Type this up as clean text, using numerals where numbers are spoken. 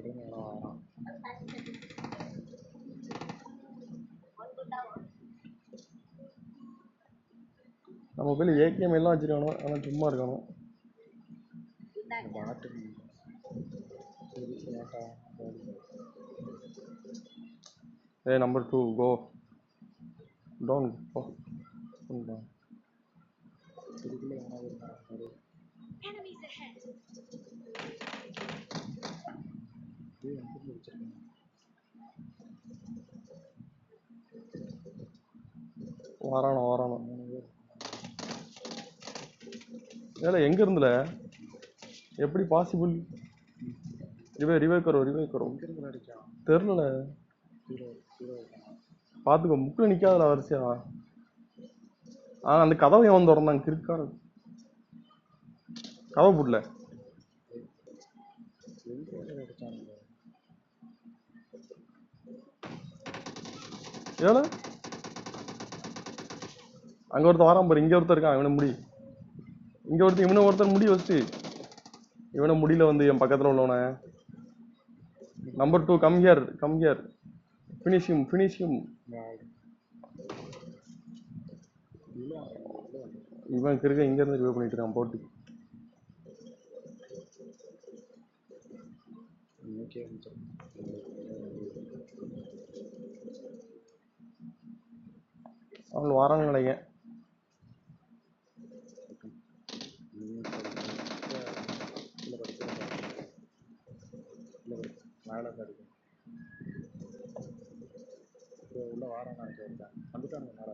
நம்ம mobile AKM எல்லாம் வச்சிருக்கானோ, ஆனால் சும்மா இருக்கானோ. Hey, number 2, go. Don't go. Enemies ahead. வரானோ. ஏல எங்க இருந்துல? எப்படி பாசிபிள்? ரிவைவ் கரோ. தெரியல. பாத்துக்கோ, முக்கில் நிக்காதல வரிசையா. அந்த கதவை எவன் திறந்தான்? கிறுக்கார கதவை போடல. ஏல அங்க ஒருத்தர் வரான் பாரு. இங்க ஒருத்தர் இருக்கான். இவனை முடி. இவனை ஒருத்தர் முடி வச்சு இவனை முடியல வந்து என் பக்கத்துல உள்ளவன. Number 2, come here. Finish him. இவன் இருக்க இங்க இருந்து ரிவைவ் பண்ணிட்டு இருக்கான் போட்டு. அவன் வரான்னு நினைக்கிறேன். உள்ள வாரம் வந்துட்டானுங்க மேல.